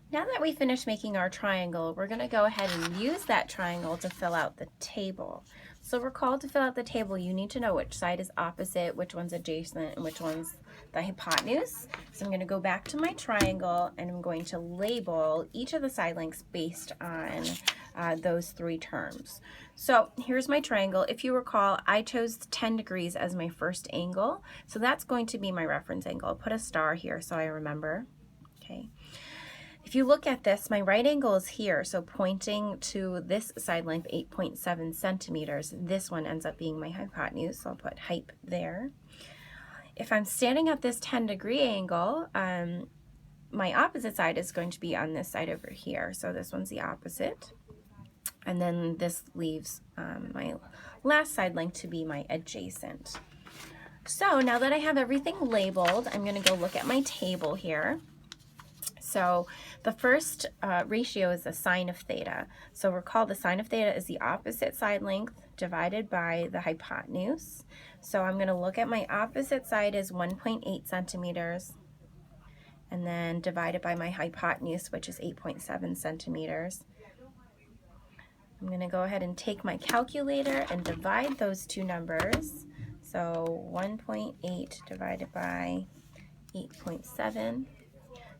Now that we finished making our triangle, we're going to go ahead and use that triangle to fill out the table. So recall, to fill out the table, you need to know which side is opposite, which one's adjacent, and which one's the hypotenuse. So I'm going to go back to my triangle and I'm going to label each of the side lengths based on those three terms. So here's my triangle. If you recall, I chose 10 degrees as my first angle. So that's going to be my reference angle. I'll put a star here so I remember. Okay. If you look at this, my right angle is here, so pointing to this side length, 8.7 centimeters. This one ends up being my hypotenuse, so I'll put hype there. If I'm standing at this 10-degree angle, my opposite side is going to be on this side over here, so this one's the opposite. And then this leaves my last side length to be my adjacent. So now that I have everything labeled, I'm going to go look at my table here. So the first ratio is the sine of theta. So recall, the sine of theta is the opposite side length divided by the hypotenuse. So I'm going to look at my opposite side as 1.8 centimeters, and then divided by my hypotenuse, which is 8.7 centimeters. I'm going to go ahead and take my calculator and divide those two numbers. So 1.8 divided by 8.7.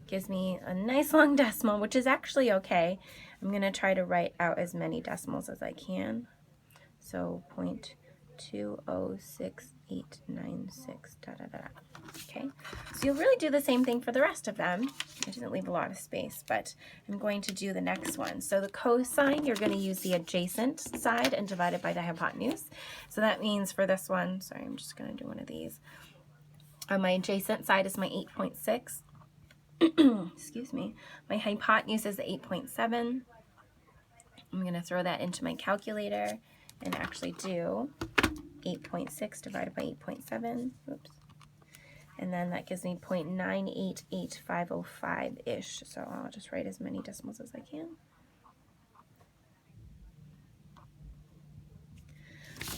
Gives me a nice long decimal, which is actually okay. I'm going to try to write out as many decimals as I can. So 0.206896, Okay, so you'll really do the same thing for the rest of them. I didn't leave a lot of space, but I'm going to do the next one. So the cosine, you're going to use the adjacent side and divide it by the hypotenuse. So that means for this one, sorry, I'm just going to do one of these. On my adjacent side is my 8.6. Excuse me, my hypotenuse is 8.7. I'm going to throw that into my calculator and actually do 8.6 divided by 8.7. Oops. And then that gives me 0.988505-ish. So I'll just write as many decimals as I can.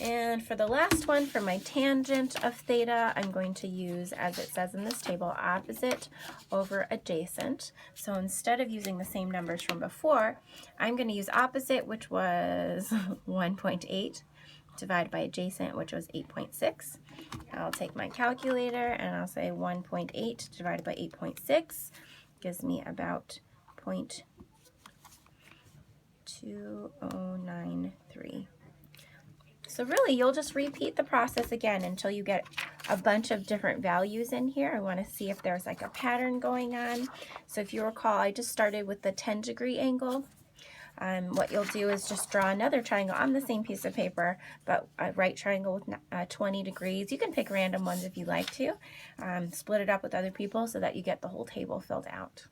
And for the last one, for my tangent of theta, I'm going to use, as it says in this table, opposite over adjacent. So instead of using the same numbers from before, I'm going to use opposite, which was 1.8, divided by adjacent, which was 8.6. I'll take my calculator and I'll say 1.8 divided by 8.6 gives me about 0.2093. So really, you'll just repeat the process again until you get a bunch of different values in here. I want to see if there's like a pattern going on. So if you recall, I just started with the 10-degree angle. What you'll do is just draw another triangle on the same piece of paper, but a right triangle with 20 degrees. You can pick random ones if you like to. Split it up with other people so that you get the whole table filled out.